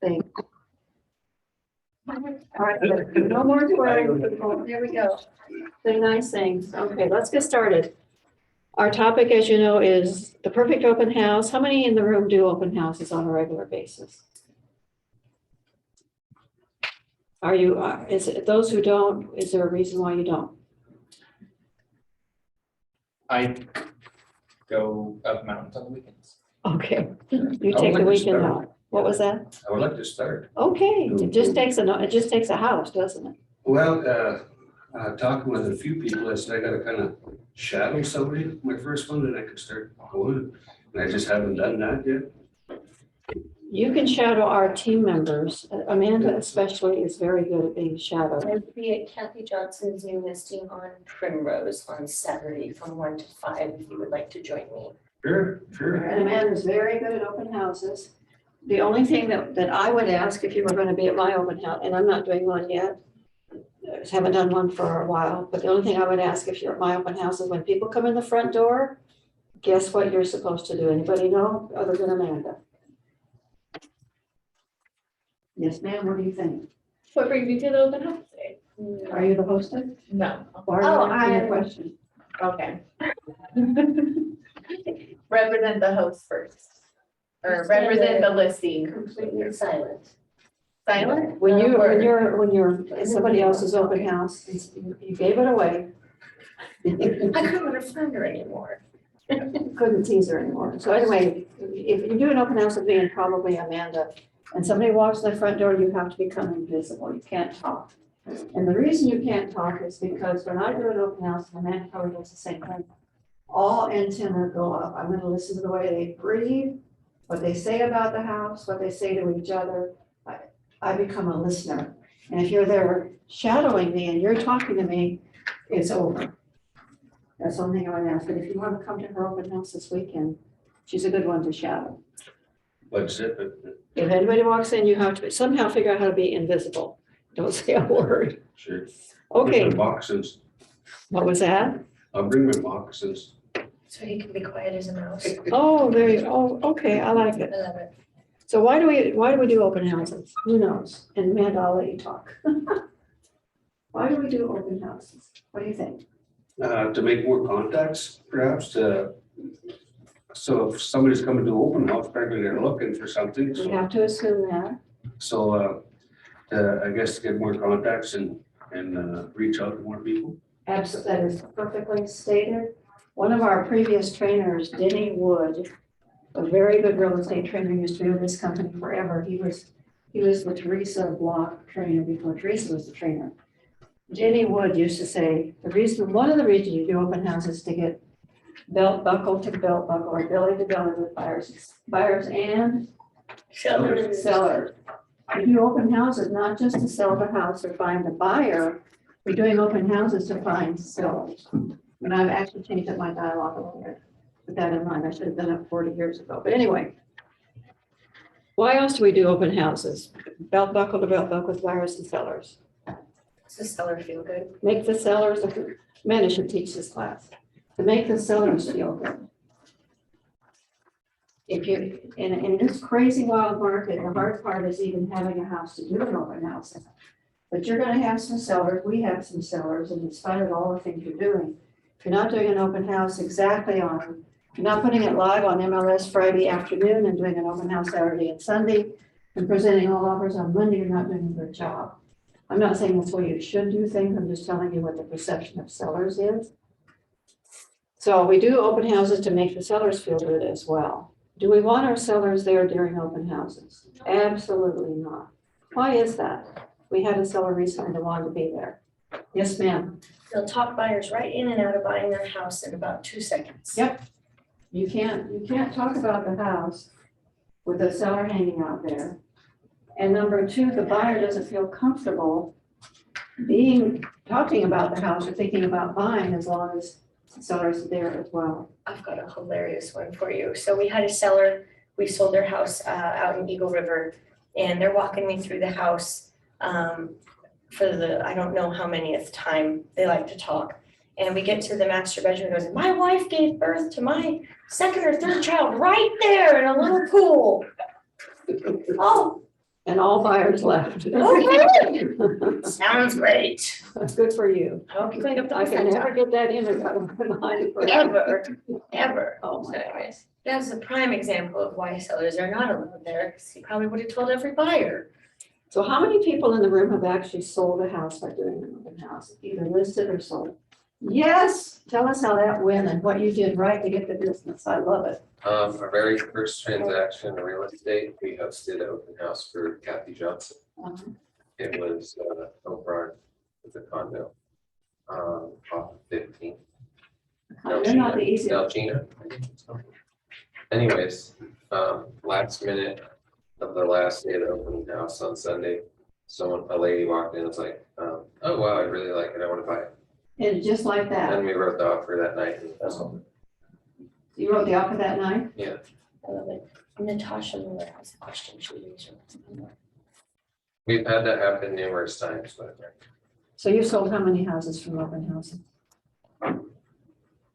thing. All right, no more swearing, people. Here we go. Say nice things. Okay, let's get started. Our topic, as you know, is the perfect open house. How many in the room do open houses on a regular basis? Are you, is it those who don't, is there a reason why you don't? I go up mountains on the weekends. Okay, you I would take like the to weekend start. off. What was that? I would like to start. Okay, it just takes a house, doesn't it? Well, talking with a few people, I said I gotta kind of shadow somebody, my first one, and I could start going. And I just haven't done that yet. You can shadow our team members. Amanda especially is very good at being shadowed. I'll be at Kathy Johnson's new listing on Primrose on Saturday from 1 to 5, if you would like to join me. Sure. And Amanda's very good at open houses. The only thing that I would ask if you were going to be at my open house, and I'm not doing one yet, haven't done one for a while, but the only thing I would ask if you're at my open house is when people come in the front door, guess what you're supposed to do? Anybody know other than Amanda? Yes, ma'am, what do you think? What brings you to the open house today? Are you the hostess? No. Why are you Oh, asking I a am. question? Okay. Represent the host first. Or represent the listing. Completely silent. Silent? When you're at somebody else's open house, you gave it away. I couldn't let her flounder anymore. Couldn't tease her anymore. So anyway, if you do an open house with me and probably Amanda, and somebody walks in the front door, you have to become invisible. You can't talk. And the reason you can't talk is because when I do an open house, and Amanda probably does the same thing, all antenna go up. I'm gonna listen to the way they breathe, what they say about the house, what they say to each other. I become a listener. And if you're there shadowing me and you're talking to me, it's over. That's the only thing I would ask. But if you want to come to her open house this weekend, she's a good one to shadow. But zip it. If anybody walks in, you have to somehow figure out how to be invisible. Don't say a word. Sure. Okay, Bring my moccasins. what was that? I'll bring my moccasins. So you can be quiet as a mouse. Oh, there you, oh, okay, I like it. I love it. So why do we do open houses? Who knows? And Amanda, I'll let you talk. Why do we do open houses? What do you think? To make more contacts, perhaps, so if somebody's coming to open house, probably they're looking for something. We So, have to assume that. I guess to get more contacts and reach out to more people. Absolutely, that is perfectly stated. One of our previous trainers, Denny Wood, a very good real estate trainer, used to be with this company forever. He was the Teresa Block trainer before Teresa was the trainer. Denny Wood used to say, one of the reasons you do open houses is to get belt buckle to belt buckle or belly to belly with buyers and sellers. We do open houses, not just to sell the house or find a buyer. We're doing open houses to find sellers. And I've actually changed up my dialogue a little bit. With that in mind, I should have done it 40 years ago. But anyway, why else do we do open houses? Belt buckle to belt buckle with buyers and sellers. Does the seller feel good? Make the sellers, Amanda should teach this class, to make the sellers feel good. If you, in this crazy wild market, the hard part is even having a house to do an open house in. But you're gonna have some sellers, we have some sellers, and in spite of all the things you're doing, if you're not doing an open house exactly on, if you're not putting it live on MLS Friday afternoon and doing an open house Saturday and Sunday, and presenting all offers on Monday, you're not doing a good job. I'm not saying that's the way you should do things, I'm just telling you what the perception of sellers is. So we do open houses to make the sellers feel good as well. Do we want our sellers there during open houses? Absolutely not. Why is that? We had a seller recently that wanted to be there. Yes, ma'am. They'll talk buyers right in and out of buying their house in about 2 seconds. Yep. You can't talk about the house with the seller hanging out there. And number two, the buyer doesn't feel comfortable talking about the house or thinking about buying as long as the seller's there as well. I've got a hilarious one for you. So we had a seller, we sold their house out in Eagle River, and they're walking me through the house for the, I don't know how manyth time, they like to talk. And we get to the master bedroom, and goes, my wife gave birth to my second or third child right there in a little pool. Oh, And all buyers left. Sounds great. Good for you. I hope you cleaned up the I can house never get that image out of my mind. ever. Oh, So my anyways, gosh. that's a prime example of why sellers are not allowed there, because he probably would have told every buyer. So how many people in the room have actually sold a house by doing an open house, either listed or sold? Yes, tell us how that went and what you did right to get the business. I love it. Our very first transaction in real estate, we hosted an open house for Kathy Johnson. It was over at the condo, off of 15. They're not the easiest. Delgina, I think it's called. Anyways, last minute of the last day of the open house on Sunday, a lady walked in and was like, oh wow, I really like it, I want to buy it. And just like that, And we wrote the offer that night and that's all. you wrote the offer that night? Yeah. I love it. Natasha Miller has a question. She raised her hand. We've had that happen numerous times, but So you sold how many houses from open houses?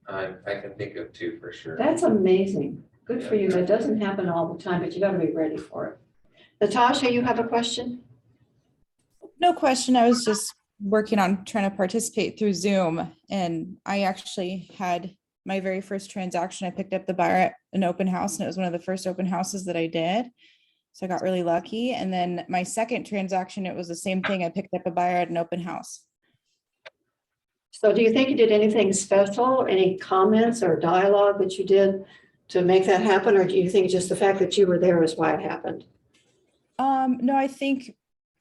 I can think of 2 for sure. That's amazing. Good for you. That doesn't happen all the time, but you gotta be ready for it. Natasha, you have a question? No question. I was just working on trying to participate through Zoom, and I actually had my very first transaction. I picked up the buyer at an open house, and it was one of the first open houses that I did. So I got really lucky. And then my second transaction, it was the same thing. I picked up a buyer at an open house. So do you think you did anything special, any comments or dialogue that you did to make that happen? Or do you think just the fact that you were there is why it happened? No, I think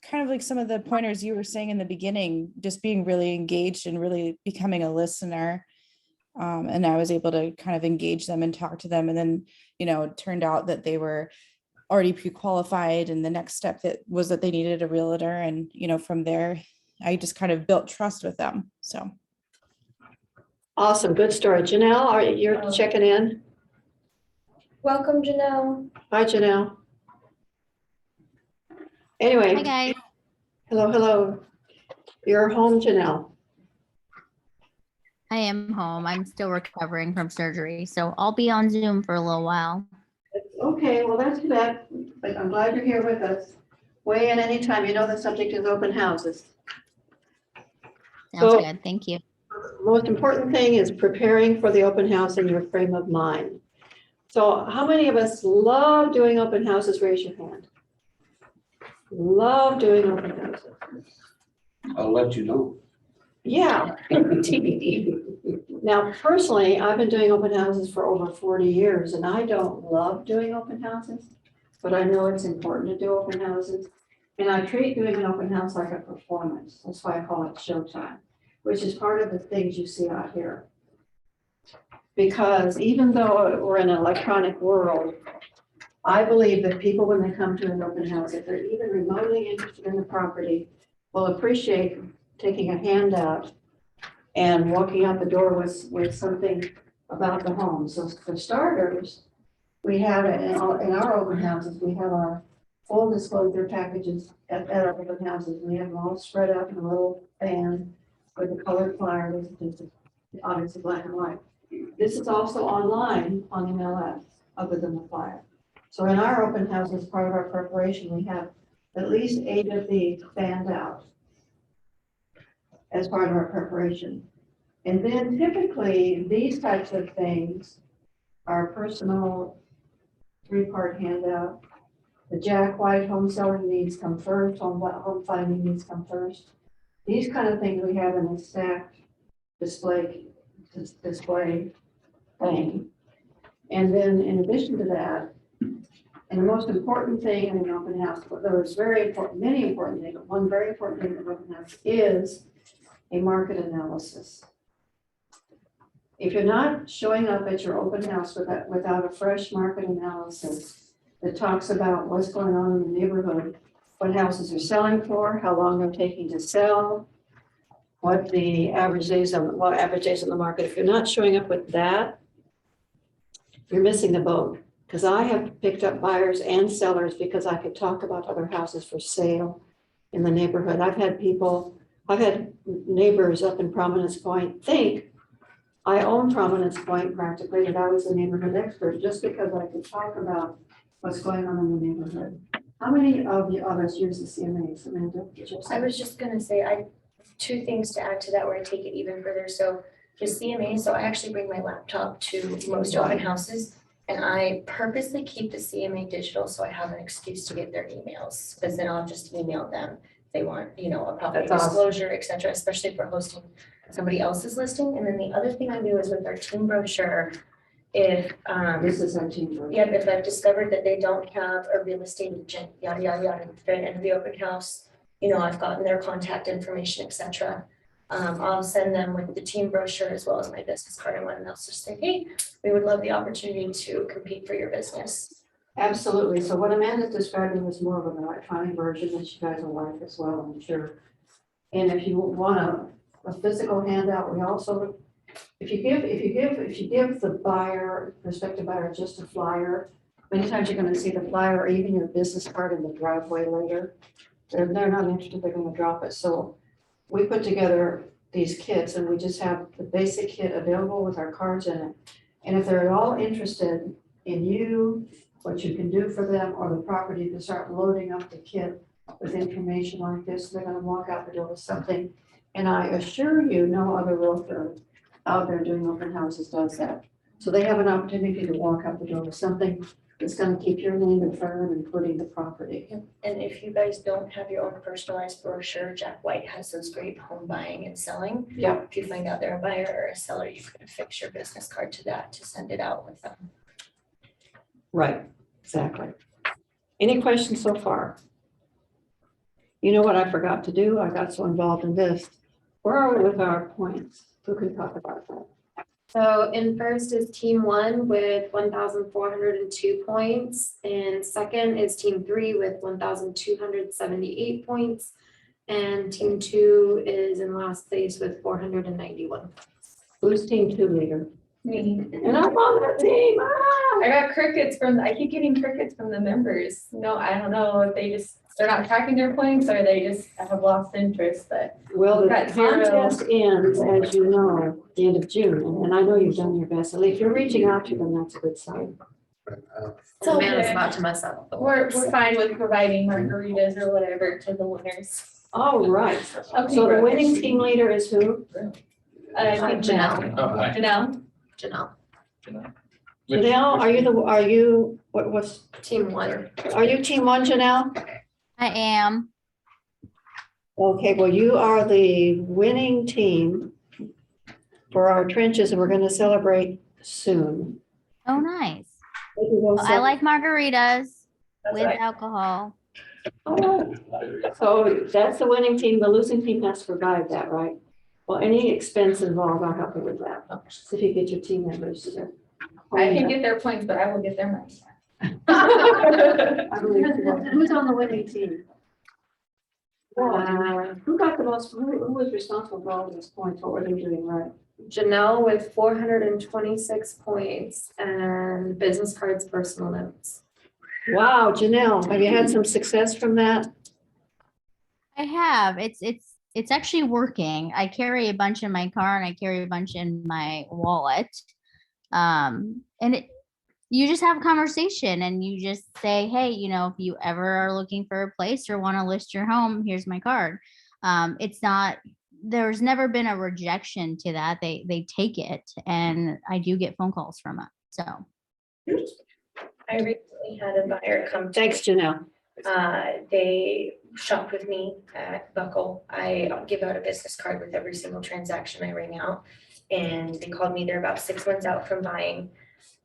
kind of like some of the pointers you were saying in the beginning, just being really engaged and really becoming a listener. And I was able to kind of engage them and talk to them. And then, it turned out that they were already pre-qualified. And the next step was that they needed a realtor. And, from there, I just kind of built trust with them. So. Awesome, good story. Janelle, you're checking in? Welcome, Janelle. Hi, Janelle. Anyway. Hi, guys. Hello. You're home, Janelle. I am home. I'm still recovering from surgery, so I'll be on Zoom for a little while. Okay, well, that's too bad, but I'm glad you're here with us. Weigh in anytime. The subject is open houses. Sounds So- good. Thank you. Most important thing is preparing for the open house in your frame of mind. So how many of us love doing open houses? Raise your hand. Love doing open houses. I'll let you know. Yeah. TBD. Now, personally, I've been doing open houses for over 40 years, and I don't love doing open houses, but I know it's important to do open houses. And I treat doing an open house like a performance. That's why I call it showtime, which is part of the things you see out here. Because even though we're in an electronic world, I believe that people, when they come to an open house, if they're even remotely interested in the property, will appreciate taking a handout and walking out the door with something about the home. So for starters, we have in our open houses, we have our full disclosure packages at our open houses. We have them all spread out in a little band with the colored flyer, obviously black and white. This is also online on MLS, other than the flyer. So in our open house, as part of our preparation, we have at least 8 of these fanned out as part of our preparation. And then typically, these types of things are personal 3-part handout. The Jack White home selling needs come first, home finding needs come first. These kind of things we have in a stacked display thing. And then in addition to that, and the most important thing in an open house, there's many important things, but one very important thing in an open house is a market analysis. If you're not showing up at your open house without a fresh market analysis that talks about what's going on in the neighborhood, what houses are selling for, how long they're taking to sell, what the average days on the market. If you're not showing up with that, you're missing the boat. Because I have picked up buyers and sellers because I could talk about other houses for sale in the neighborhood. I've had neighbors up in Prominence Point think I own Prominence Point practically, and I was a neighborhood expert just because I could talk about what's going on in the neighborhood. How many of the others use the CMAs, Amanda? Did you say? I was just gonna say, two things to add to that where I take it even further. So the CMA, so I actually bring my laptop to most open houses. And I purposely keep the CMA digital so I have an excuse to get their emails, because then I'll just email them. If they want, a property That's awesome. disclosure, et cetera, especially if we're hosting somebody else's listing. And then the other thing I do is with our team brochure, if, This is our team. Right? yeah, if I've discovered that they don't have a real estate agent, yada, yada, yada, fit into the open house, I've gotten their contact information, et cetera. I'll send them with the team brochure as well as my business card, and one else just say, hey, we would love the opportunity to compete for your business. Absolutely. So what Amanda's describing is more of an electronic version that you guys will like as well, I'm sure. And if you want a physical handout, we also, if you give the buyer, prospective buyer, just a flyer, many times you're going to see the flyer or even your business card in the driveway later. They're not interested, they're going to drop it. So we put together these kits and we just have the basic kit available with our cards in it. And if they're at all interested in you, what you can do for them or the property, you can start loading up the kit with information like this. They're going to walk out the door with something. And I assure you, no other realtor out there doing open houses does that. So they have an opportunity to walk out the door with something that's going to keep your name in front, including the property. And if you guys don't have your own personalized brochure, Jack White has those great home buying and selling. Yep. If you find out they're a buyer or a seller, you could affix your business card to that to send it out with them. Right, exactly. Any questions so far? You know what I forgot to do? I got so involved in this. Where are we with our points? Who can talk about that? So in first is team 1 with 1,402 points, and second is team 3 with 1,278 points, and team 2 is in last place with 491. Who's team 2 leader? Me. And I'm on that team. Ah! I got crickets I keep getting crickets from the members. No, I don't know if they're not tracking their points or they just have lost interest, but Well, the Got 0. contest ends, as you know, the end of June, and I know you've done your best. And if you're reaching out to them, that's a good sign. it's okay. to mess up. We're fine with providing margaritas or whatever to the winners. All right. Okay, So the winning team leader is who? I think Janelle. Oh, hi. Janelle. Janelle. Which- Janelle, what's, Team 1. are you team 1, Janelle? I am. Okay, well, you are the winning team for our trenches, and we're going to celebrate soon. Oh, nice. Maybe we'll I like margaritas That's with right. alcohol. Oh, so that's the winning team. The losing team has to provide that, right? Well, any expense involved, I'll help you with that. So if you get your team members to. I can get their points, but I will get their money. I believe you will. Who's on the winning team? Who got the most, who was responsible for all these points? What were they doing right? Janelle with 426 points and business cards, personal notes. Wow, Janelle, have you had some success from that? I have. It's actually working. I carry a bunch in my car and I carry a bunch in my wallet. You just have a conversation and you just say, hey, if you ever are looking for a place or want to list your home, here's my card. There's never been a rejection to that. They take it, and I do get phone calls from it. So I recently had a buyer come. to Thanks, me. Janelle. They shopped with me at Buckle. I give out a business card with every single transaction I ring out. And they called me, they're about 6 months out from buying.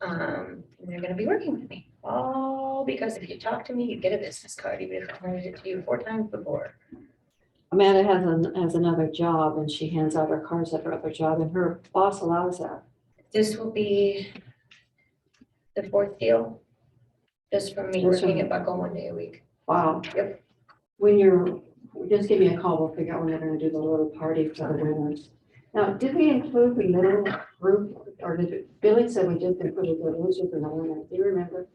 And they're gonna be working with me. All because if you talk to me, you get a business card, even if I handed it to you 4 times before. Amanda has another job and she hands out her cards at her other job and her boss allows that. This will be the 4th deal. Just from me That's working right. at Buckle 1 day a week. Wow. Yep. Just give me a call, we'll figure out when they're gonna do the little party for the winners. Now, did we include the middle group, or Billy said we did include the losers and the winners, do you remember?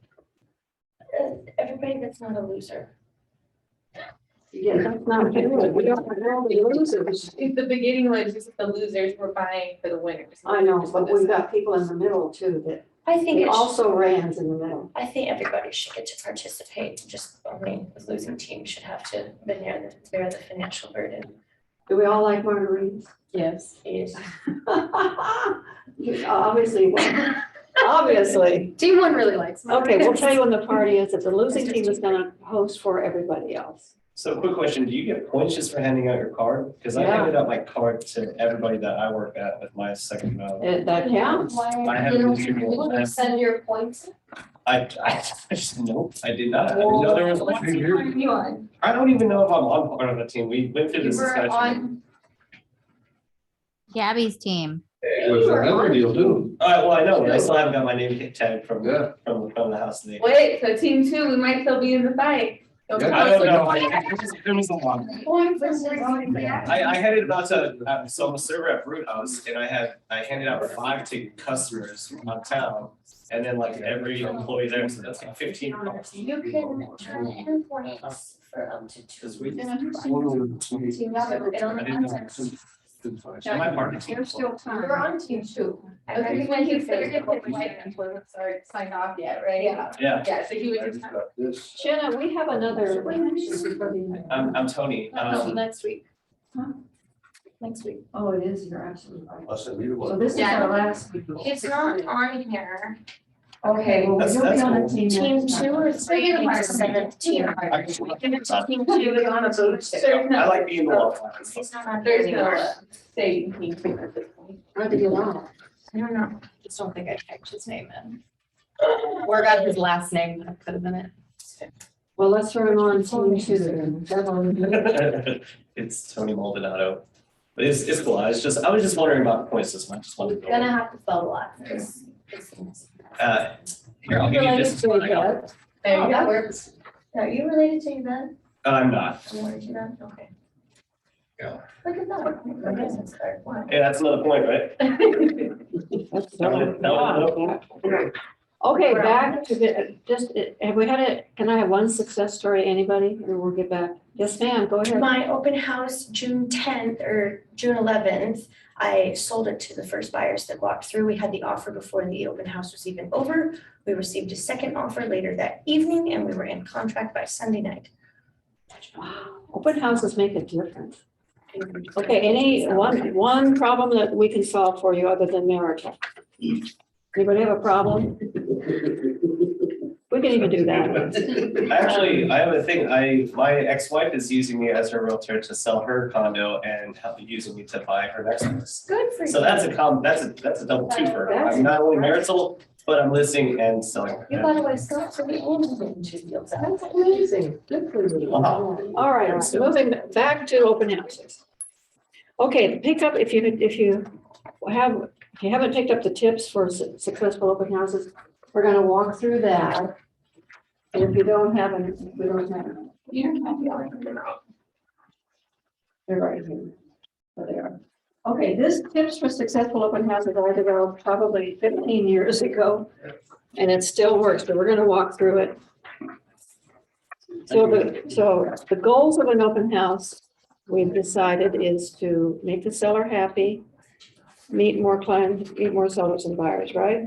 Everybody that's not a loser. Yeah, that's not good, we don't have the losers. If the beginning was just the losers were buying for the winners. I know, but we've got people in the middle too that I think He it's, also ran in the middle. I think everybody should get to participate, just only the losing team should have to bear the financial burden. Do we all like margaritas? Yes. Yes. Obviously, well, obviously. Team one really likes. Okay, we'll tell you when the party is, that the losing team is gonna host for everybody else. So quick question, do you get points just for handing out your card? Because I Yeah. handed out my card to everybody that I work at with my second job. That counts. I haven't received Send your points. I just, nope, I did not. I didn't know there was. What team are you on? I don't even know if I'm on part of the team. We went through You this were discussion. on, Gabby's team. It was another deal too. Well, I know, but I still haven't got my name tag from, Yeah. from the house. They- Wait, so team two, we might still be in the fight. I don't know. There was a lot. I headed about to, so I'm a server at Root House and I handed out 5 to customers on town. And then like every employee there, so that's like 15 cards. You can turn in points for up to 2. This week. Yeah, My partner. There's still time. We're on team two. I Okay, recommend when you he figured finish it, the the white points. wasn't started signed off yet, right? Yeah. Yeah, Yeah, so he was just. This. Shanna, we have another. I'm Tony. next week. Next week. Oh, it is, you're absolutely right. Plus, I need So one. this is Yeah. our last week. It's not on here. Okay, well, That's- you'll be that's on the cool. team. Team next 2 time. or 3 is 17. Give it to team 2 is on a boost. I like being the one. It's not on there There's no anymore. staying team two at this point. Where did you go? I don't know. Just don't think I typed his name in. Or got his last name, that could have been it. Well, let's throw him on team 2 then. That's all we do. It's Tony Maldonado. But it's cool. I was just wondering about the point system. I just wanted to Gonna go. have to spell a lot. Here, I'll give you this. Related one to I got. that. There you that go. works. Are you related to Yvette? I'm not. You want to do that? Okay. Yeah. Look at that. My business card. Wow. Hey, that's another point, right? That's That was another point. Okay, back to the, just, have we had can I have one success story, anybody, and we'll get back? Yes, ma'am, go ahead. My open house, June 10th or June 11th, I sold it to the first buyers that walked through. We had the offer before the open house was even over. We received a second offer later that evening and we were in contract by Sunday night. Wow, open houses make a difference. Okay, one problem that we can solve for you other than marital? Anybody have a problem? We can even do that. Actually, I have a thing. My ex-wife is using me as her realtor to sell her condo and using me to buy her next house. Good for you. So that's a double twofer. I'm not only marital, but I'm listing and selling. You got away so we only did 2 deals out. That's amazing. Good for you. Uh-huh. All right, so moving back to open houses. Okay, pick up, if you haven't picked up the tips for successful open houses, we're gonna walk through that. And if you don't have any, we don't have any. They're right here. There they are. Okay, this tips for successful open houses I developed probably 15 years ago. And it still works, but we're gonna walk through it. So the goals of an open house, we've decided, is to make the seller happy, meet more clients, meet more sellers and buyers, right?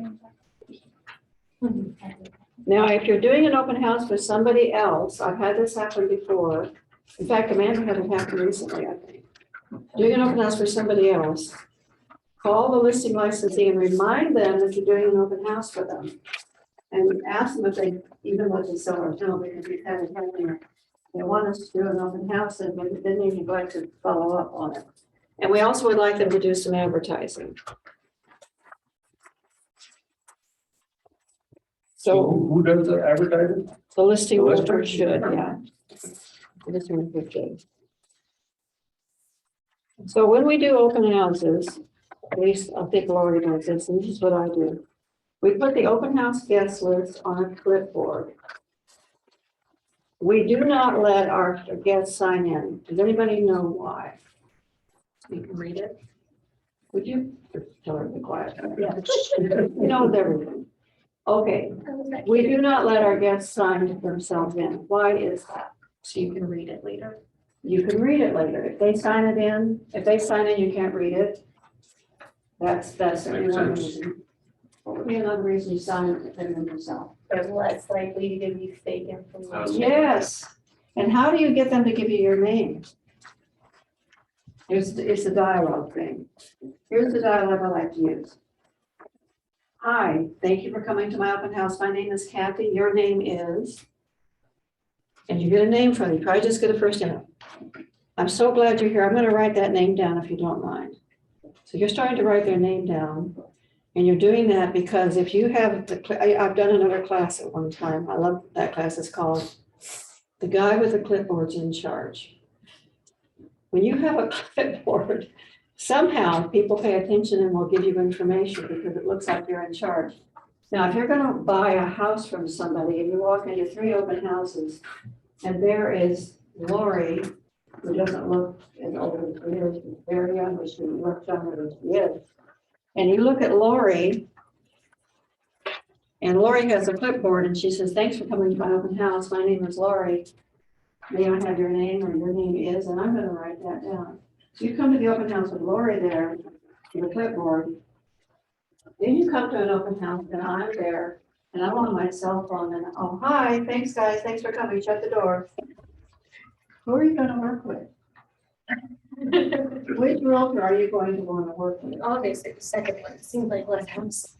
Now, if you're doing an open house for somebody else, I've had this happen before. In fact, Amanda had it happen recently, I think. Doing an open house for somebody else, call the listing licensee and remind them that you're doing an open house for them. And ask them if they even let the seller know, because we've had it happen. They want us to do an open house and then they'd like to follow up on it. And we also would like them to do some advertising. So Who does the advertising? the listing The lister? realtor should, yeah. The listing realtor should. So when we do open houses, at least I think Lori does this, and this is what I do. We put the open house guest list on a clipboard. We do not let our guests sign in. Does anybody know why? You can read it. Would you? Tell her to be quiet. Yeah. You know everything. Okay, we do not let our guests sign themselves in. Why is that? So you can read it later. You can read it later. If they sign it in, if they sign in, you can't read it. That's the only Makes one sense. reason. What would be another reason you sign it depending on yourself? They're less likely to give you fake information. Yes. And how do you get them to give you your name? It's a dialogue thing. Here's the dialogue I like to use. Hi, thank you for coming to my open house. My name is Kathy. Your name is. And you get a name from me. Try just get a first name. I'm so glad you're here. I'm going to write that name down if you don't mind. So you're starting to write their name down. And you're doing that because if you have, I've done another class at one time. I love that class. It's called The Guy with the Clipboard's in Charge. When you have a clipboard, somehow people pay attention and will give you information because it looks like you're in charge. Now, if you're going to buy a house from somebody and you walk into 3 open houses and there is Lori, who doesn't look as old as she is, she's very young, but she looks younger than she is. And you look at Lori, and Lori has a clipboard and she says, thanks for coming to my open house. My name is Lori. May I have your name or your name is, and I'm going to write that down. So you come to the open house with Lori there, with a clipboard. Then you come to an open house and I'm there and I'm on my cell phone and, oh, hi, thanks guys, thanks for coming, shut the door. Who are you going to work with? Which realtor are you going to want to work with? Obviously, the second one seems like less house.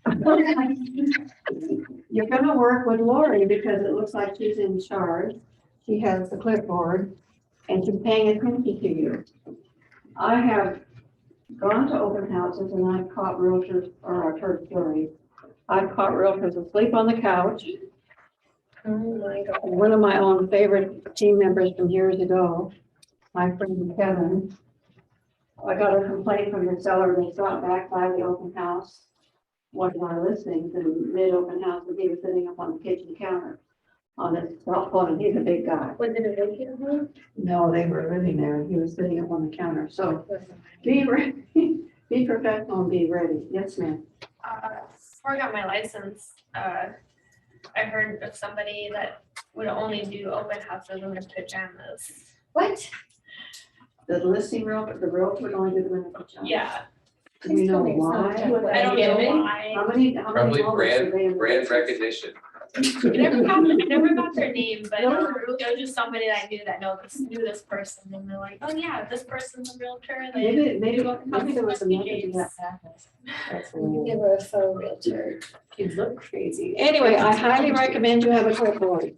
You're going to work with Lori because it looks like she's in charge. She has the clipboard and she's paying attention to you. I have gone to open houses and I've caught realtors, or I've heard stories. I've caught realtors asleep on the couch. Oh my God. One of my own favorite team members from years ago, my friend Kevin, I got a complaint from the seller. They stopped back by the open house, one of our listings in mid-open house, and he was sitting up on the kitchen counter on his cell phone, and he's a big guy. Was it a vacant home? No, they were living there. He was sitting up on the counter. So be ready, be professional and be ready. Yes, ma'am. Before I got my license, I heard of somebody that would only do open houses in their pajamas. What? The listing realtor, the realtor would only do the minimum charge. Yeah, Do you know why? I don't know why. How many Probably homes are they in brand business? recognition. I never got their name, but it was just somebody that I knew that knew this person, and they're like, oh yeah, this person's a realtor. Maybe there was a method to that madness. That's You weird. give her a faux realtor. You look crazy. Anyway, I highly recommend you have a clipboard.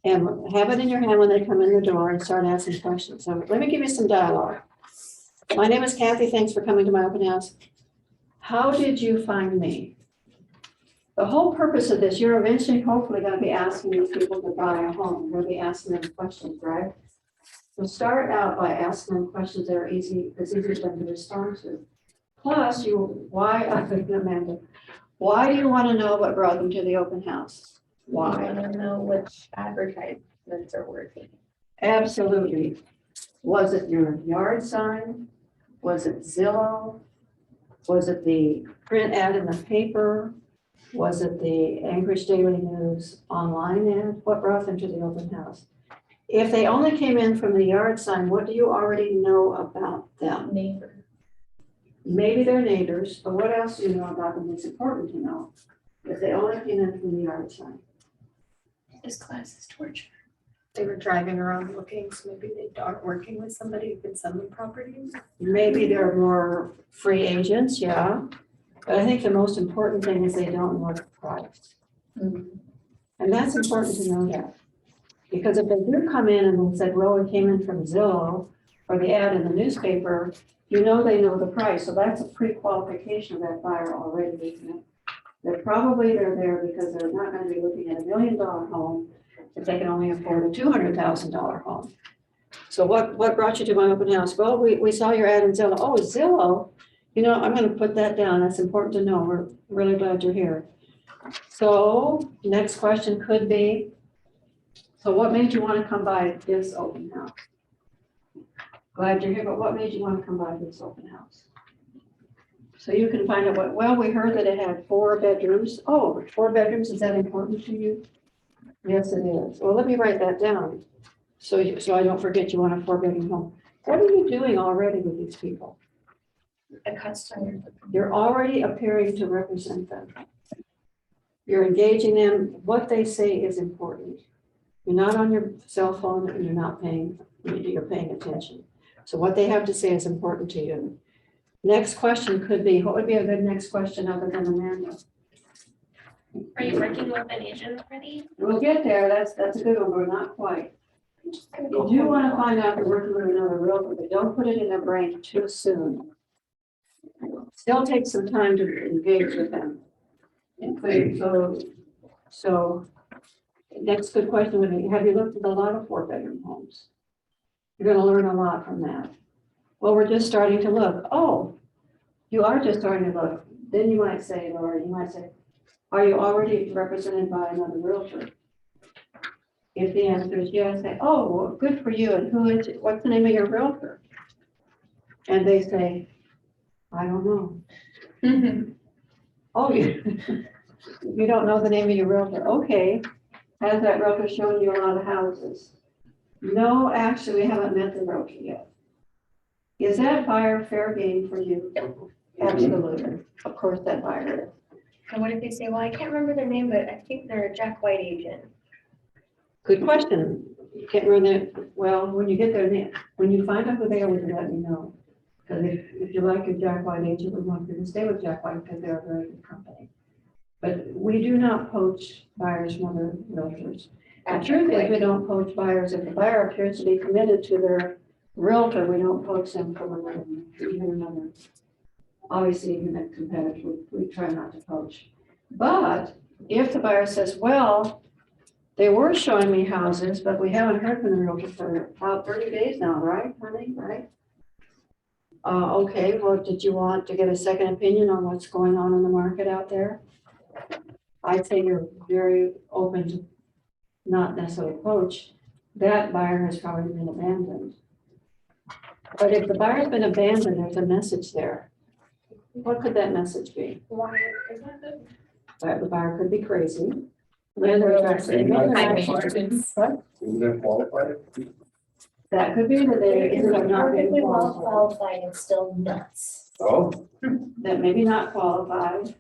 And have it in your hand when they come in the door and start asking questions. So let me give you some dialogue. My name is Kathy. Thanks for coming to my open house. How did you find me? The whole purpose of this, you're eventually hopefully going to be asking these people to buy a home. You'll be asking them questions, right? So start out by asking them questions that are easy for them to respond to. Plus, Amanda, why do you want to know what brought them to the open house? I Why? don't know which advertisements are working. Absolutely. Was it your yard sign? Was it Zillow? Was it the print ad in the paper? Was it the Anchorage Daily News online ad? What brought them to the open house? If they only came in from the yard sign, what do you already know about them? Neighbor. Maybe they're neighbors, but what else do you know about them that's important to know? If they only came in from the yard sign. This class is torture. They were driving around looking, so maybe they aren't working with somebody who can sell them properties. Maybe they're more free agents, yeah. But I think the most important thing is they don't know the price. And that's important to know that. Because if they do come in and they said, well, it came in from Zillow or the ad in the newspaper, you know they know the price. So that's a pre-qualification of that buyer already, isn't it? They're there because they're not going to be looking at $1 million home if they can only afford a $200,000 home. So what brought you to my open house? Well, we saw your ad in Zillow. Oh, Zillow. You know, I'm going to put that down. That's important to know. We're really glad you're here. So next question could be, so what made you want to come by this open house? Glad you're here, but what made you want to come by this open house? So you can find out well, we heard that it had 4 bedrooms. Oh, 4 bedrooms, is that important to you? Yes, it is. Well, let me write that down. So I don't forget you want a 4-bedroom home. What are you doing already with these people? a customer. You're already appearing to represent them. You're engaging them. What they say is important. You're not on your cell phone and you're paying attention. So what they have to say is important to you. Next question could be, what would be a good next question other than Amanda? Are you working with an agent already? We'll get there. That's a good one, but not quite. You do want to find out if you're working with another realtor, but don't put it in their brain too soon. Still take some time to engage with them. So next good question would be, have you looked at a lot of 4-bedroom homes? You're gonna learn a lot from that. Well, we're just starting to look. Oh, you are just starting to look. Then you might say, Laura, are you already represented by another realtor? If the answer is yes, say, oh, well, good for you. And what's the name of your realtor? And they say, I don't know. Oh, you don't know the name of your realtor. Okay. Has that realtor shown you a lot of houses? No, actually, we haven't met the realtor yet. Is that buyer fair game for you? Absolutely. Of course, that buyer is. And what if they say, well, I can't remember their name, but I think they're a Jack White agent. Good question. You can't remember that. Well, when you get their name, when you find out who they are, would you let me know? Because if you like your Jack White agent, we want you to stay with Jack White because they're a very good company. But we do not poach buyers from other realtors. The truth is, we don't poach buyers. If the buyer appears to be committed to their realtor, we don't poach them from another. Obviously, even a competitor, we try not to poach. But if the buyer says, well, they were showing me houses, but we haven't heard from the realtor for about 30 days now, right, honey, right? Okay, well, did you want to get a second opinion on what's going on in the market out there? I'd say you're very open to not necessarily poach. That buyer has probably been abandoned. But if the buyer's been abandoned, there's a message there. What could that message be? Why is that good? That the buyer could be crazy. Then there's actually- What? That could be that they ended up not being Perfectly well qualified. qualified and still nuts. Oh, That maybe not qualified.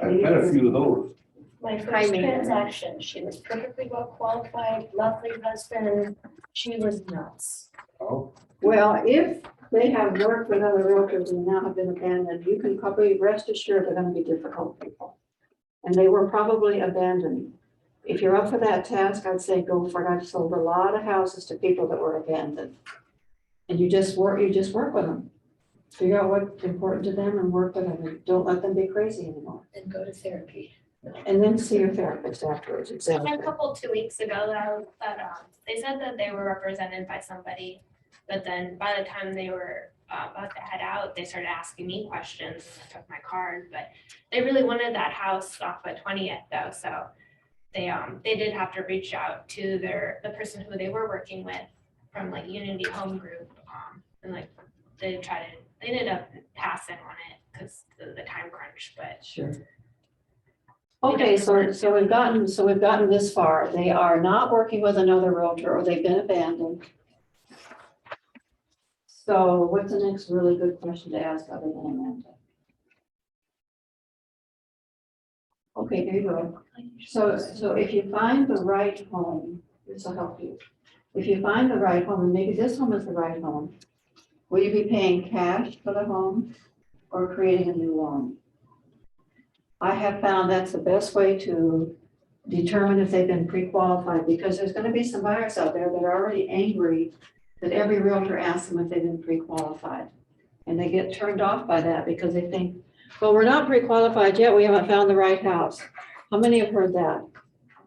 I've had a few of those. My Hi, first Megan. transaction, she was perfectly well qualified, lovely husband, she was nuts. Oh, Well, if they have worked with other realtors and now have been abandoned, you can probably rest assured they're gonna be difficult people. And they were probably abandoned. If you're up for that task, I'd say go for it. I've sold a lot of houses to people that were abandoned. And you just work with them. Figure out what's important to them and work with them. And don't let them be crazy anymore. And go to therapy. And then see your therapist afterwards, I exactly. had a couple 2 weeks ago that they said that they were represented by somebody, but then by the time they were about to head out, they started asking me questions. I took my card, but they really wanted that house off of 20th though, so they did have to reach out to the person who they were working with from like Unity Home Group, and like they ended up passing on it because of the time crunch, but Sure. Okay, so we've gotten this far. They are not working with another realtor or they've been abandoned. So what's the next really good question to ask other than Amanda? Okay, here you go. So if you find the right home, this will help you. If you find the right home, and maybe this home is the right home, will you be paying cash for the home or creating a new loan? I have found that's the best way to determine if they've been pre-qualified, because there's going to be some buyers out there that are already angry that every realtor asks them if they've been pre-qualified. And they get turned off by that because they think, well, we're not pre-qualified yet. We haven't found the right house. How many have heard that?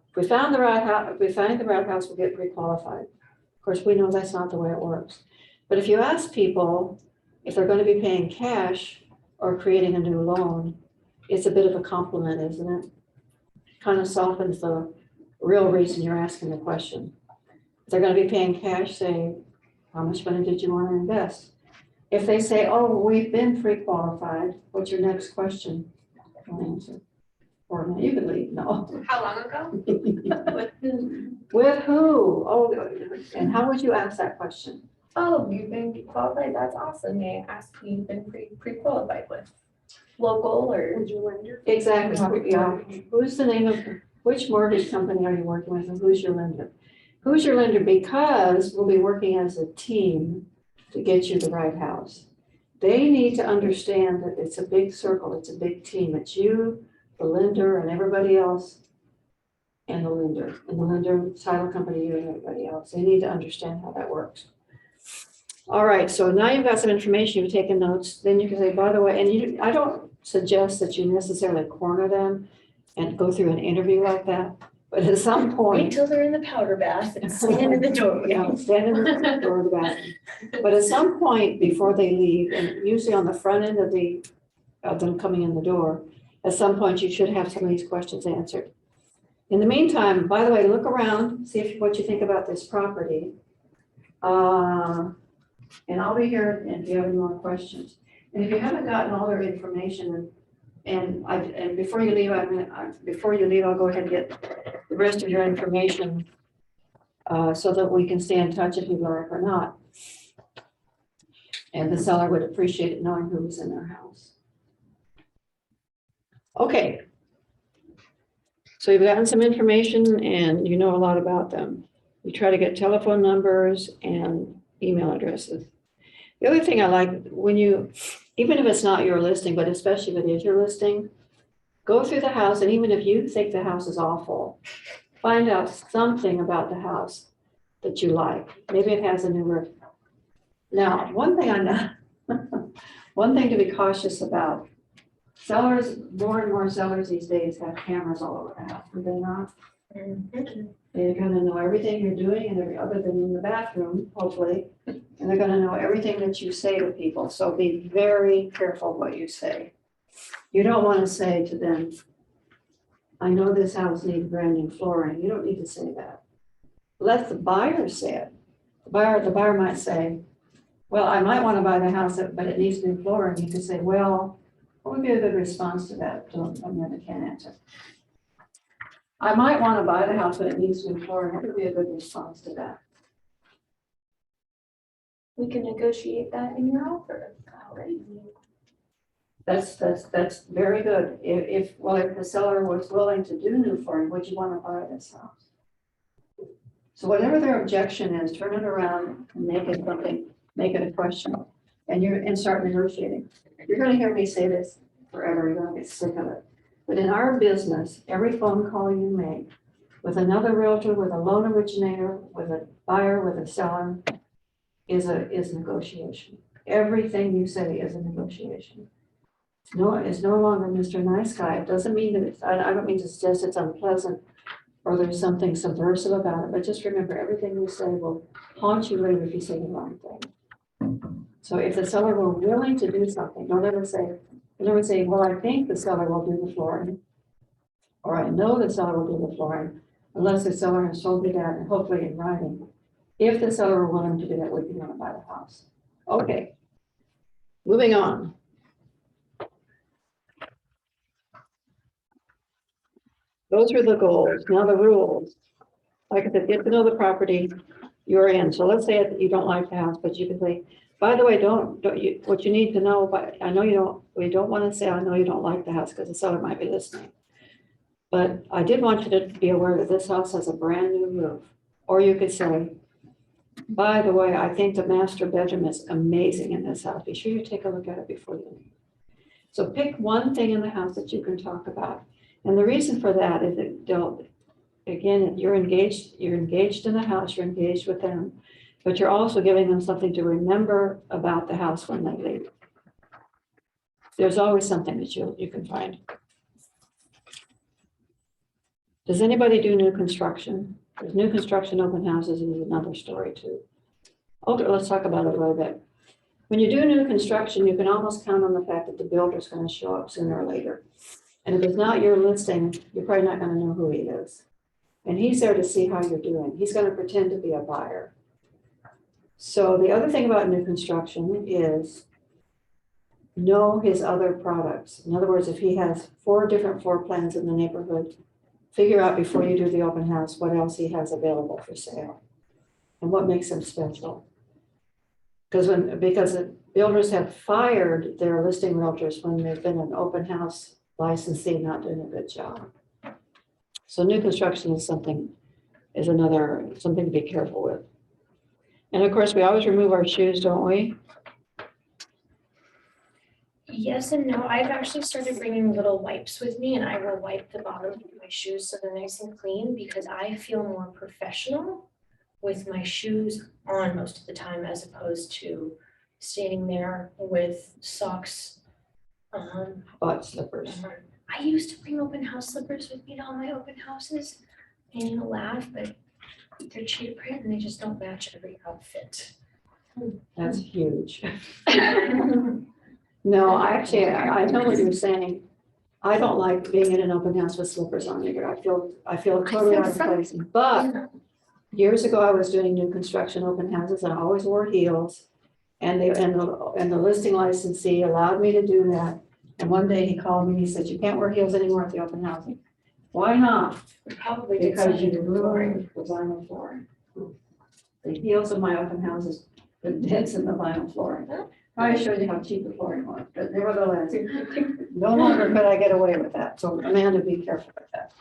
If we found the right house, if we find the right house, we'll get pre-qualified. Of course, we know that's not the way it works. But if you ask people if they're going to be paying cash or creating a new loan, it's a bit of a compliment, isn't it? Kind of softens the real reason you're asking the question. If they're going to be paying cash, say, how much money did you want to invest? If they say, oh, we've been pre-qualified, what's your next question? Don't answer. Or no, you can leave, no. how long ago? With who? Oh, and how would you ask that question? Oh, you've been qualified, that's awesome. May I ask who you've been pre-qualified with? Local or? Exactly, yeah. Who's the name of, which mortgage company are you working with and who's your lender? Who's your lender? Because we'll be working as a team to get you the right house. They need to understand that it's a big circle, it's a big team. It's you, the lender and everybody else. And the lender, title company, you and everybody else. They need to understand how that works. All right, so now you've got some information, you've taken notes, then you can say, by the way, and you, I don't suggest that you necessarily corner them and go through an interview like that, but at some Wait point. till they're in the powder bath and stand in the doorway. Yeah, stand in the door of the bathroom. But at some point before they leave, and usually on the front end of them coming in the door, at some point you should have some of these questions answered. In the meantime, by the way, look around, see what you think about this property. And I'll be here if you have any more questions. And if you haven't gotten all their information, and before you leave, I'll go ahead and get the rest of your information so that we can stay in touch if you like or not. And the seller would appreciate it knowing who was in their house. Okay. So you've gotten some information and you know a lot about them. You try to get telephone numbers and email addresses. The other thing I like, when you, even if it's not your listing, but especially if it is your listing, go through the house, and even if you think the house is awful, find out something about the house that you like. Maybe it has a new roof. Now, one thing I know, one thing to be cautious about, sellers, more and more sellers these days have cameras all over the house, do they not? They're gonna know everything you're doing and other than in the bathroom, hopefully. And they're gonna know everything that you say to people. So be very careful what you say. You don't wanna say to them, I know this house needs brand new flooring. You don't need to say that. Let the buyer say it. The buyer might say, well, I might wanna buy the house, but it needs new flooring. You could say, well, what would be a good response to that? I can't answer. I might want to buy the house, but it needs new flooring. What would be a good response to that? We can negotiate that in your offer. Alright. That's very good. If the seller was willing to do new flooring, would you want to buy this house? So whatever their objection is, turn it around and make it something, make it a question, and start negotiating. You're going to hear me say this forever. You're going to get sick of it. But in our business, every phone call you make with another realtor, with a loan originator, with a buyer, with a seller, is negotiation. Everything you say is a negotiation. It's no longer Mr. Nice Guy. It doesn't mean that I don't mean to suggest it's unpleasant or there's something subversive about it, but just remember everything you say will haunt you later if you say the wrong thing. So if the seller were willing to do something, don't ever say, well, I think the seller will do the flooring, or I know the seller will do the flooring, unless the seller has told me that, and hopefully in writing. If the seller were willing to do that, would you want to buy the house? Okay, moving on. Those are the goals. Now the rules. Like I said, get to know the property you're in. So let's say that you don't like the house, but you can say, by the way, what you need to know, but I know we don't want to say, I know you don't like the house because the seller might be listening. But I did want you to be aware that this house has a brand new roof. Or you could say, by the way, I think the master bedroom is amazing in this house. Be sure you take a look at it before you leave. So pick one thing in the house that you can talk about. And the reason for that is that again, you're engaged in the house, you're engaged with them, but you're also giving them something to remember about the house when they leave. There's always something that you can find. Does anybody do new construction? There's new construction open houses is another story too. Okay, let's talk about it a little bit. When you do new construction, you can almost count on the fact that the builder's going to show up sooner or later. And if it's not your listing, you're probably not going to know who he is. And he's there to see how you're doing. He's going to pretend to be a buyer. So the other thing about new construction is know his other products. In other words, if he has 4 different floor plans in the neighborhood, figure out before you do the open house what else he has available for sale and what makes him special. Because the builders have fired their listing realtors when there's been an open house licensee not doing a good job. So new construction is something to be careful with. And of course, we always remove our shoes, don't we? Yes and no. I've actually started bringing little wipes with me and I will wipe the bottom of my shoes so they're nice and clean because I feel more professional with my shoes on most of the time as opposed to standing there with socks. Butt slippers. I used to bring open house slippers with me to all my open houses. And you'll laugh, but they're cheap print and they just don't match every outfit. That's huge. No, I know what you're saying. I don't like being in an open house with slippers on either. I feel totally out of place. But years ago, I was doing new construction open houses and I always wore heels. And the listing licensee allowed me to do that. And one day he called me and he said, you can't wear heels anymore at the open housing. Why not? Probably did Because you something to ruined the vinyl flooring. The heels of my open houses, the dents in the vinyl flooring. I showed you how cheap the flooring was, but nevertheless, no longer could I get away with that. So Amanda, be careful with that.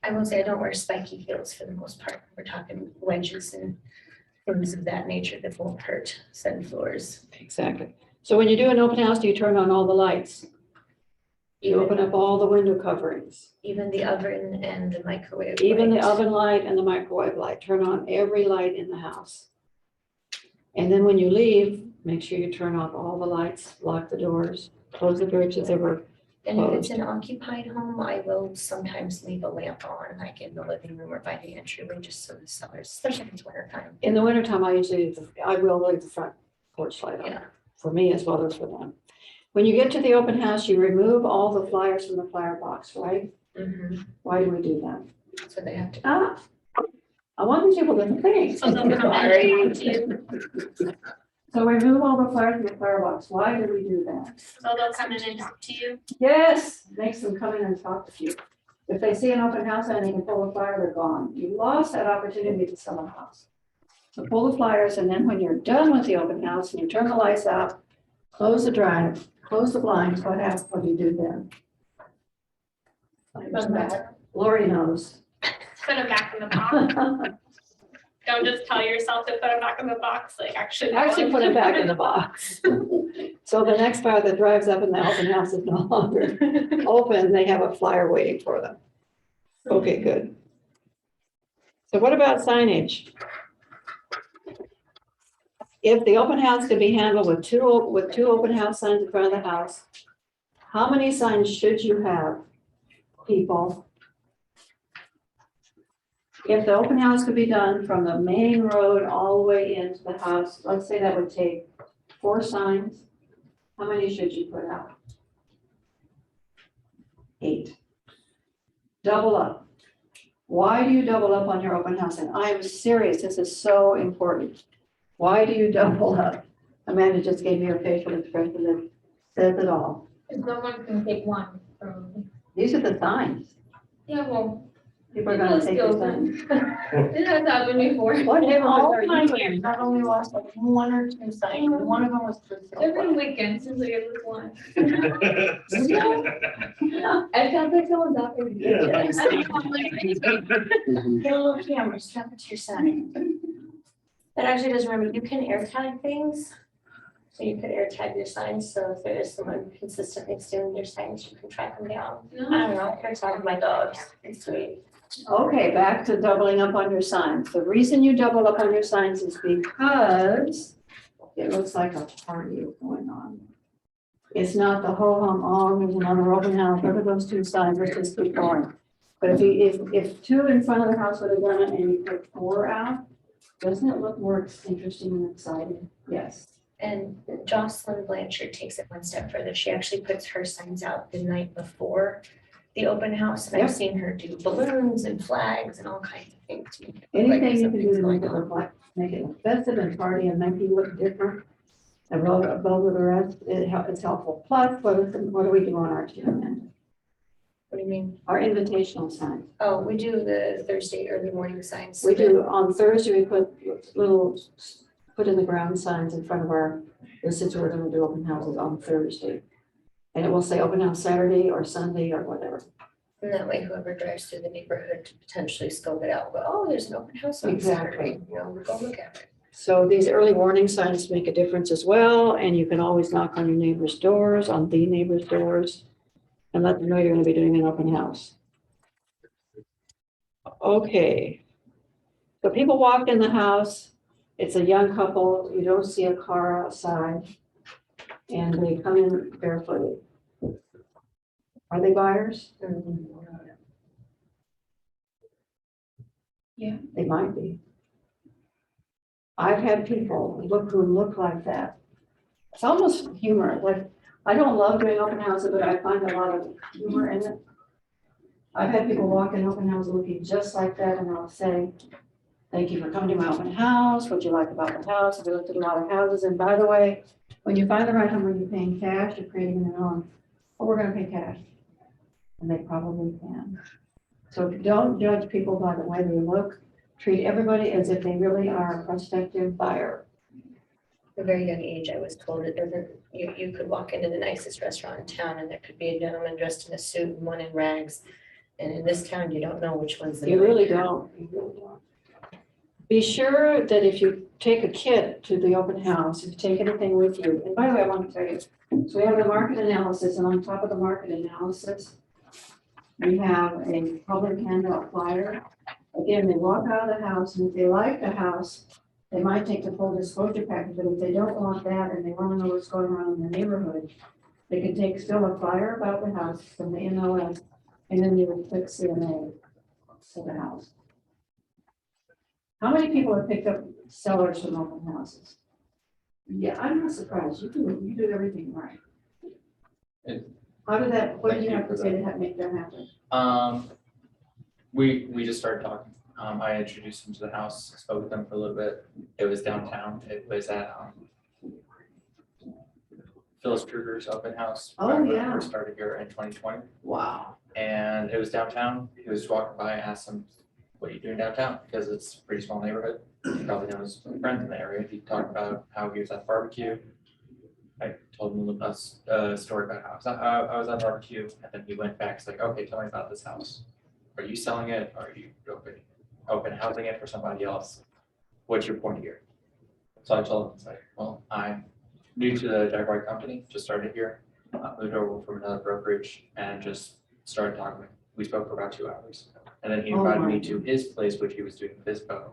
I will say I don't wear spiky heels for the most part. We're talking wedges and things of that nature that won't hurt said floors. Exactly. So when you do an open house, do you turn on all the lights? You open up all the window coverings. Even the oven and the microwave. Even the light. oven light and the microwave light. Turn on every light in the house. And then when you leave, make sure you turn off all the lights, lock the doors, close the doors if they were And if it's closed. an occupied home, I will sometimes leave a lamp on, like in the living room or by the entryway, just so the sellers, especially if it's winter time. In the wintertime, I will leave the front porch light on. Yeah. For me as well as for them. When you get to the open house, you remove all the flyers from the flyer box, right? Why do we do that? So they have to. I want these people to think. So they'll come and to you. So remove all the flyers from the flyer box. Why do we do that? So they'll come in and talk to you. Yes, makes them come in and talk to you. If they see an open house and they can pull a flyer, they're gone. You lost that opportunity to sell a house. So pull the flyers, and then when you're done with the open house and you turn the lights out, close the drive, close the blinds, what do you do then? Lori knows. Put them back in the box. Don't just tell yourself to put them back in the box, like actually. Actually put it back in the box. So the next flyer that drives up and the open house is no longer open, they have a flyer waiting for them. Okay, good. So what about signage? If the open house could be handled with two open house signs in front of the house, how many signs should you have, people? If the open house could be done from the main road all the way into the house, let's say that would take 4 signs. How many should you put out? 8. Double up. Why do you double up on your open house? And I am serious, this is so important. Why do you double up? Amanda just gave me her facial expression that says it all. If no one can take one from. These are the signs. Yeah, well. People are gonna take the signs. This has happened before. What All neighborhoods are my you years, in? not only lost like 1 or 2 signs, one of them was. Every weekend since I get this one. I can't think someone's out there. Get a little camera, strap it to your sign. That actually does remember, you can air tag things. So you could air tag your signs, so if there is someone consistently stealing your signs, you can track them down. I don't know, air tag my dogs, it's sweet. Okay, back to doubling up on your signs. The reason you double up on your signs is because it looks like a party going on. It's not the whole hum, there's another open house, look at those 2 signs, let's just keep going. But if 2 in front of the house would have done it and you put 4 out, doesn't it look more interesting and exciting? Yes. And Jocelyn Blanchard takes it one step further. She actually puts her signs out the night before the open house. And I've seen her do balloons and flags and all kinds of things. To make it look like Anything you can do something's to make going it on. look like, make it look festive and party and make you look different. Above the rest, it's helpful. Plus, what do we do on our team? What do you mean? Our invitational signs. Oh, we do the Thursday early morning signs. We do, on Thursday, we put little put in the ground signs in front of the since we're gonna do open houses on Thursday. And it will say open house Saturday or Sunday or whatever. And that way whoever drives through the neighborhood to potentially scope it out, go, oh, there's an open house on Exactly. Saturday, you know, we'll go look at it. So these early warning signs make a difference as well, and you can always knock on your neighbor's doors, on the neighbor's doors, and let them know you're gonna be doing an open house. Okay. So people walk in the house, it's a young couple, you don't see a car outside, and they come in barefooted. Are they buyers? Yeah, they might be. I've had people who look like that. It's almost humor, like, I don't love doing open houses, but I find a lot of humor in it. I've had people walk in open houses looking just like that, and I'll say, thank you for coming to my open house, what'd you like about the house? Have you looked at a lot of houses? And by the way, when you find the right home, when you're paying cash, you're creating your own, oh, we're gonna pay cash. And they probably can. So don't judge people by the way they look. Treat everybody as if they really are a prospective buyer. At a very young age, I was told it doesn't, you could walk into the nicest restaurant in town and there could be a gentleman dressed in a suit and one in rags. And in this town, you don't know which one's the. You really don't. You really don't. Be sure that if you take a kit to the open house, if you take anything with you, and by the way, I want to tell you, so we have the market analysis, and on top of the market analysis, we have a public handout flyer. Again, they walk out of the house, and if they like the house, they might take the full disclosure package, but if they don't want that and they want to know what's going on in the neighborhood, they can take still a flyer about the house from the NOS, and then you would click CMA for the house. How many people have picked up sellers from open houses? Yeah, I'm not surprised. You do everything right. How did that, what did you have to say to make that happen? We just started talking. I introduced him to the house, spoke with them for a little bit. It was downtown. It was at Phyllis Kruger's open house. Oh, when I yeah. first started here in 2020. Wow. And it was downtown. He was walking by, asked him, what are you doing downtown? Because it's a pretty small neighborhood. He probably knows friends in the area. He talked about how he was at barbecue. I told him a story about how I was at barbecue, and then he went back. He's like, okay, tell me about this house. Are you selling it? Are you open housing it for somebody else? What's your point here? So I told him, it's like, well, I'm new to the Jaguar company, just started here, moved over from another brokerage and just started talking. We spoke for about 2 hours. And then he invited me to his place, which he was doing FISBO.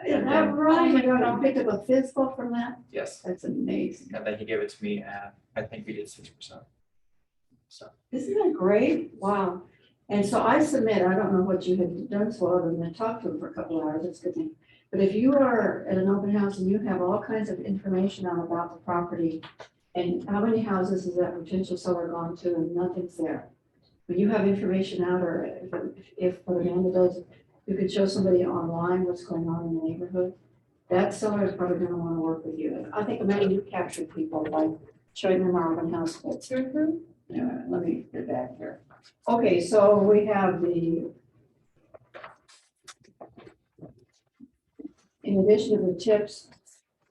Is that right? You got to pick up a FISBO from that? Yes. That's amazing. And then he gave it to me at, I think we did 6%. So. Isn't that great? Wow. And so I submit, I don't know what you have done so other than talk to him for a couple of hours, that's a good thing. But if you are at an open house and you have all kinds of information on about the property and how many houses has that potential seller gone to and nothing's there. But you have information out, or if Amanda does, you could show somebody online what's going on in the neighborhood. That seller is probably gonna wanna work with you. I think maybe you capture people by showing them our open house kits. Yeah, let me get back here. Okay, so we have in addition to the tips,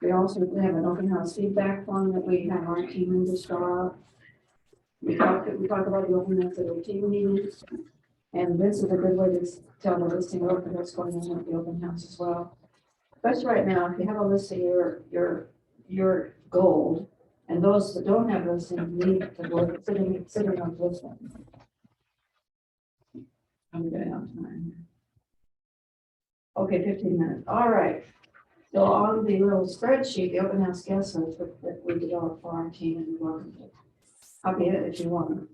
we also have an open house feedback form that we have our team members fill out. We talk about the open house at our team meetings. And this is a good way to tell the listing over what's going on with the open house as well. Especially right now, if you have a list of your gold, and those that don't have listings need to work sitting on this one. I'm getting on time. Okay, 15 minutes. All right. So on the little spreadsheet, the open house guest list that we developed for our team, and you're welcome to copy it if you want.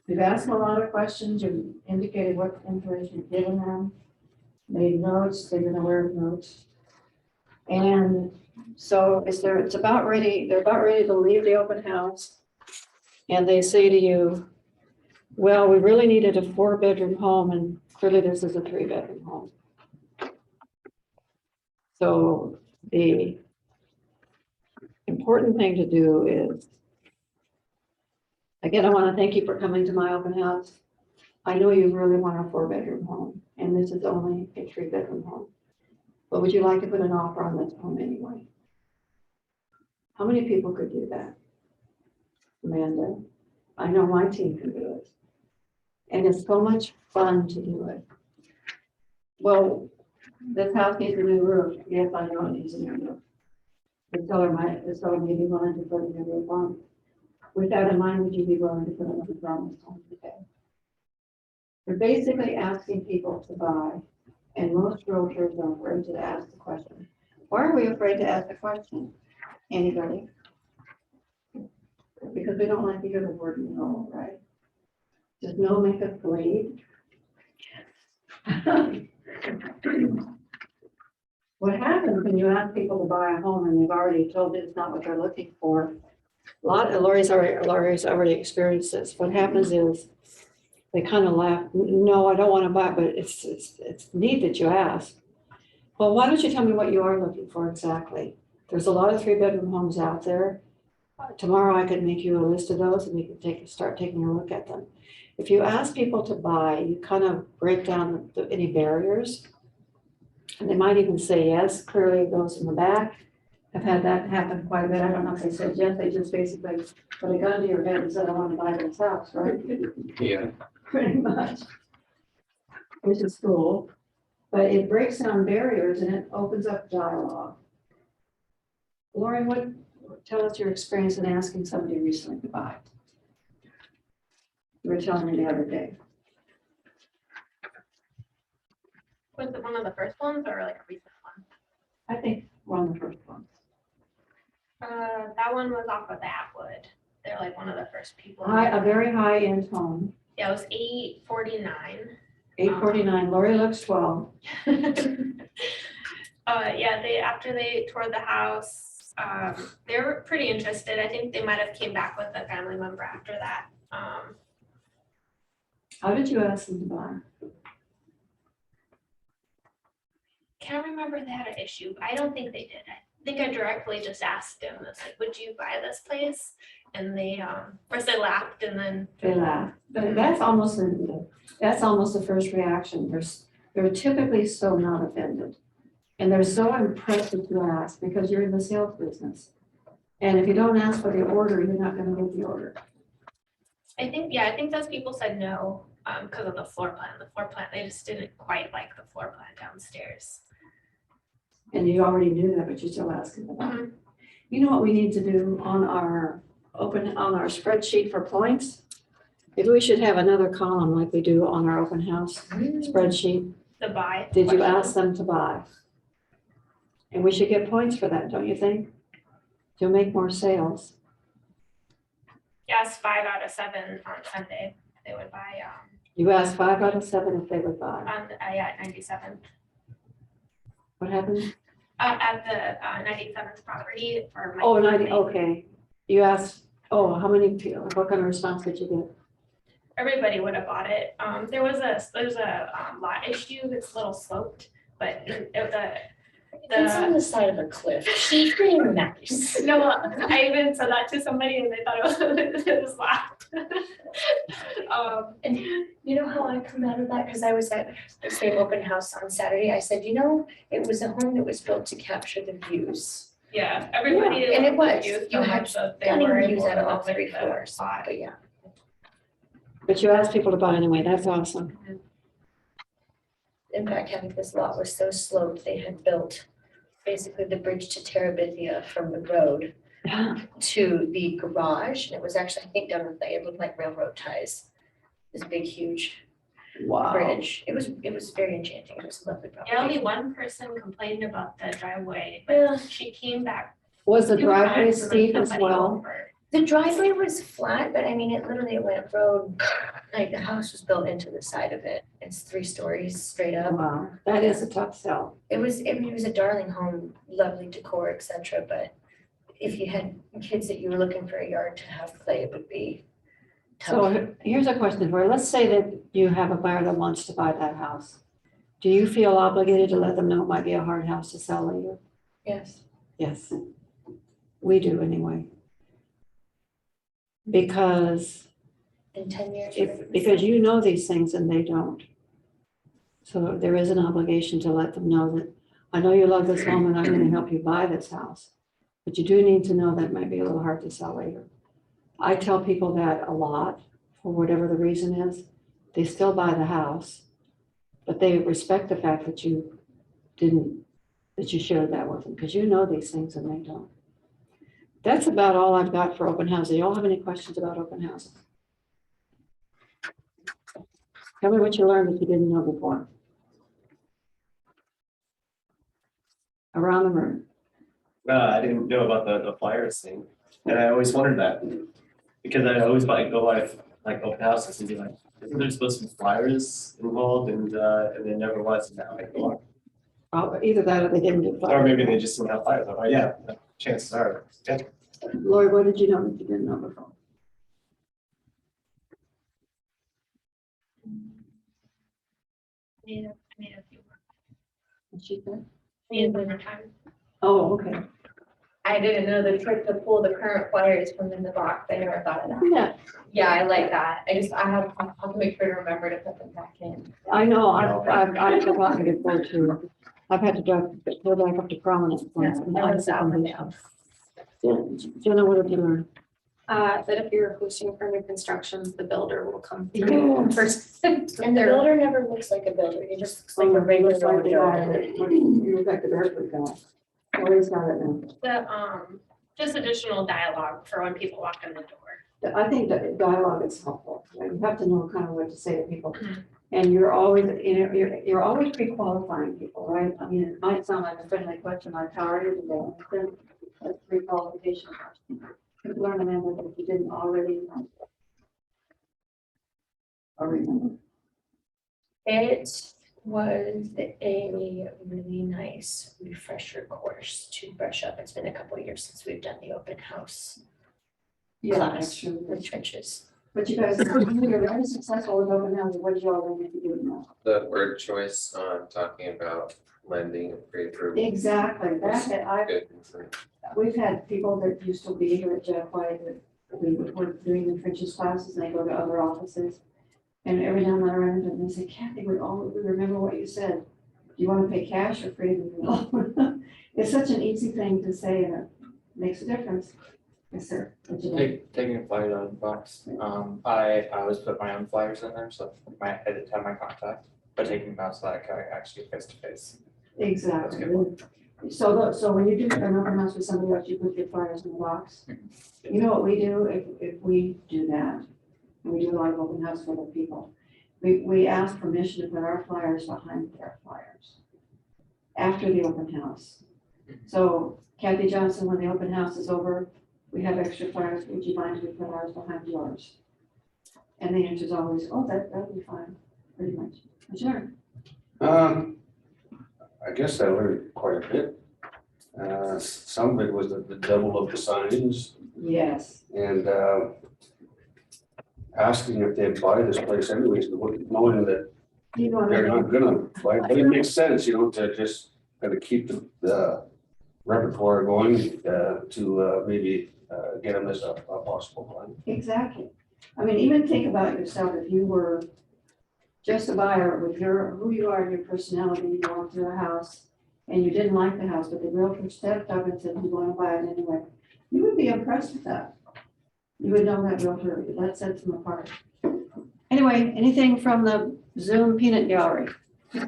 We've asked them a lot of questions and indicated what information you've given them, made notes, they've been aware of notes. And so it's about ready, they're about ready to leave the open house. And they say to you, well, we really needed a 4-bedroom home, and clearly this is a 3-bedroom home. So the important thing to do is, again, I want to thank you for coming to my open house. I know you really want a 4-bedroom home, and this is only a 3-bedroom home. But would you like to put an offer on this home anyway? How many people could do that? Amanda, I know my team can do it. And it's so much fun to do it. Well, this house needs a new roof. Yes, I know it needs a new roof. The seller may be willing to put a new roof on. With that in mind, would you be willing to put another drum on today? We're basically asking people to buy, and most realtors are afraid to ask the question. Why are we afraid to ask the question? Anybody? Because we don't like to hear the word no, right? Does no make us bleed? What happens when you ask people to buy a home and they've already told you it's not what they're looking for? Lori's already experienced this. What happens is they kind of laugh. No, I don't want to buy it, but it's neat that you ask. Well, why don't you tell me what you are looking for exactly? There's a lot of 3-bedroom homes out there. Tomorrow I could make you a list of those and we can start taking a look at them. If you ask people to buy, you kind of break down any barriers. And they might even say yes. Clearly those in the back have had that happen quite a bit. I don't know if they said yes, they just basically put a gun to your head and said, I want to buy this house, right? Yeah. Pretty much. Which is cool. But it breaks down barriers and it opens up dialogue. Lauren, tell us your experience in asking somebody recently to buy. You were telling me the other day. Was it one of the first ones or like a recent one? I think one of the first ones. That one was off of the Atwood. They're like one of the first people. A very high-end home, Yeah, it was $849. $849. Lori looks 12. Yeah, after they toured the house, they were pretty interested. I think they might have came back with a family member after that. How did you ask them to buy? Can't remember if they had an issue. I don't think they did. I think I directly just asked them, I was like, would you buy this place? And they, first they laughed and then. They laugh. But that's almost the first reaction. They're typically so not offended. And they're so impressed that you ask because you're in the sales business. And if you don't ask for the order, you're not going to get the order. I think those people said no because of the floor plan. The floor plan, they just didn't quite like the floor plan downstairs. And you already knew that, but you're still asking about it. You know what we need to do on our spreadsheet for points? Maybe we should have another column like we do on our open house spreadsheet. The buy. Did you ask them to buy? And we should get points for that, don't you think? To make more sales. Yes, 5 out of 7 on Sunday. They would buy. You asked 5 out of 7 if they would buy. Yeah, 97. What happened? At the 97th property for my. Oh, 90, okay. You asked, how many people, what kind of response did you get? Everybody would have bought it. There's a lot issue that's a little sloped, but It's on the side of a cliff. She's pretty nice. No, I even said that to somebody and they thought it was laughed. And you know how I come out of that? Because I was at the same open house on Saturday. I said, it was a home that was built to capture the views. Yeah, everybody. Yeah, and it loved was. the views You so had much that they stunning were views able out to of all live with 3 the floors. spot. But yeah. But you asked people to buy anyway, that's awesome. In fact, having this lot was so sloped, they had built basically the bridge to Terabithia from the road to the garage. And it was actually, I think, done with, it looked like railroad ties. This big, huge Wow. bridge. It was very enchanting. It was a lovely property. Yeah, only one person complained about the driveway, Yeah. but she came back. Was the 2 driveway times and then steep as somebody well? over. The driveway was flat, but I mean, it literally went road, like the house was built into the side of it. It's 3 stories straight up. Wow, that is a tough sell. It was a darling home, lovely decor, etc. But if you had kids that you were looking for a yard to have play, it would be tough. So here's a question for you. Let's say that you have a buyer that wants to buy that house. Do you feel obligated to let them know it might be a hard house to sell later? Yes. Yes, we do anyway. Because In 10 years. because you know these things and they don't. So there is an obligation to let them know that, I know you love this home and I'm going to help you buy this house. But you do need to know that might be a little hard to sell later. I tell people that a lot, for whatever the reason is. They still buy the house, but they respect the fact that you shared that with them, because you know these things and they don't. That's about all I've got for open house. Do y'all have any questions about open houses? Tell me what you learned that you didn't know before. Around the room. I didn't know about the flyers thing, and I always wondered that, because I always like go like open houses and be like, isn't there supposed to be flyers involved, and there never was, and now I go, Either that or they didn't get or fired. maybe they just didn't have flyers. I'm like, yeah, chances are, yeah. Lori, what did you know that you didn't know before? I need a few more. What she said? Need a more time. Oh, okay. I didn't know the trick to pull the current flyers from in the box. I never thought of that. Yeah, Yeah, I like that. I have to make sure to remember to put them back in. I know, I've forgotten before too. I've had to go back up to prominence. once, and I I was that one down. Jenna, what did you learn? That if you're hosting for new constructions, the builder will come Yeah. through first. And the builder never looks like a builder, he just looks like a regular old Joe. You look like the Berkeley guy. Lori's got it now. The, just additional dialogue for when people walk in the door. I think that dialogue is helpful. You have to know kind of what to say to people. And you're always, you're always pre-qualifying people, right? I mean, it might sound like a friendly question, like, how are you today? Then that's pre-qualification question. You learn an answer if you didn't already know. Or remember. It was a really nice refresher course to brush up. It's been a couple of years since we've done the open house Yeah, class, that's true. the trenches. But you guys, you're very successful with open houses. What did you all learn to do now? The word choice on talking about lending and pre-approval. Exactly. That's it. Good. We've had people that used to be here at Jeff White that we were doing the trenches classes and they go to other offices. And every time I run into them, they say, Kathy, we remember what you said. Do you want to pay cash or free? It's such an easy thing to say and it makes a difference. Yes, sir. What you learn? Taking a flyer out of the box, I always put my own flyers in there, so I didn't have my contact, but taking them out so that I could actually face to face. Exactly. That's So when you do an open house with somebody else, you put your flyers in the box. You know what we do if we do that? And we do a lot of open house for other people. We ask permission to put our flyers behind their flyers after the open house. So Kathy Johnson, when the open house is over, we have extra flyers. Would you mind if we put ours behind yours? And the answer is always, oh, that'd be fine, pretty much. Sure. I guess I learned quite a bit. Some of it was the double of the signs Yes. and asking if they buy this place anyways, knowing that You know, they're not gonna buy, but it makes sense, to just kind of keep the repertoire going to maybe get them as a possible client. exactly. I mean, even think about yourself, if you were just a buyer with who you are and your personality, you walked through a house and you didn't like the house, but the realtor stepped up and said, you want to buy it anyway. You would be impressed with that. You would know that realtor, that sets them apart. Anyway, anything from the Zoom peanut gallery? Yeah,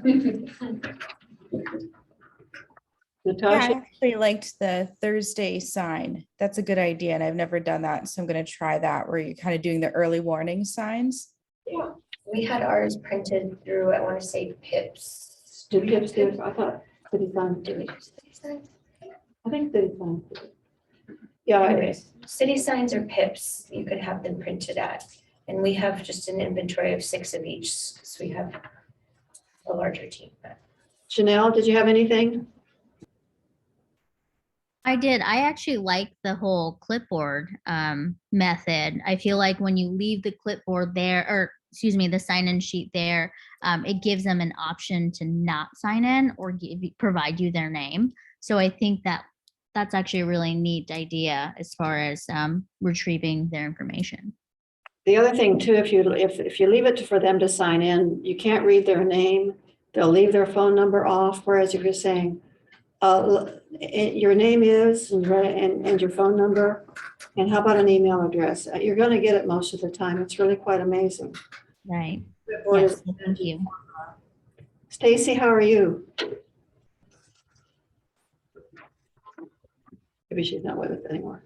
I Natasha? actually liked the Thursday sign. That's a good idea, and I've never done that, so I'm going to try that, where you're kind of doing the early warning signs. Yeah, we had ours printed through, I want to say Pips. Did we have to, I thought, city sign. Did we do city signs? I think city sign. Yeah, Anyways, city signs or Pips, you could have them printed at. And we have just an inventory of 6 of each, so we have a larger team. But Chanel, did you have anything? I did. I actually like the whole clipboard method. I feel like when you leave the clipboard there, or excuse me, the sign-in sheet there, it gives them an option to not sign in or provide you their name. So I think that that's actually a really neat idea as far as retrieving their information. The other thing too, if you leave it for them to sign in, you can't read their name. They'll leave their phone number off, whereas if you're saying, Your name is and your phone number, and how about an email address? You're gonna get it most of the time. It's really quite amazing. Right. Board Yes, is- well, thank you. Stacy, how are you? Maybe she's not with us anymore.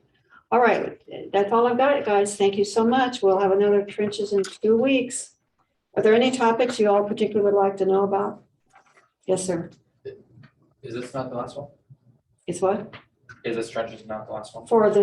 All right, that's all I've got, guys. Thank you so much. We'll have another trenches in 2 weeks. Are there any topics you all particularly would like to know about? Yes, sir. Is this not the last one? It's what? Is this trenches not the last one? For this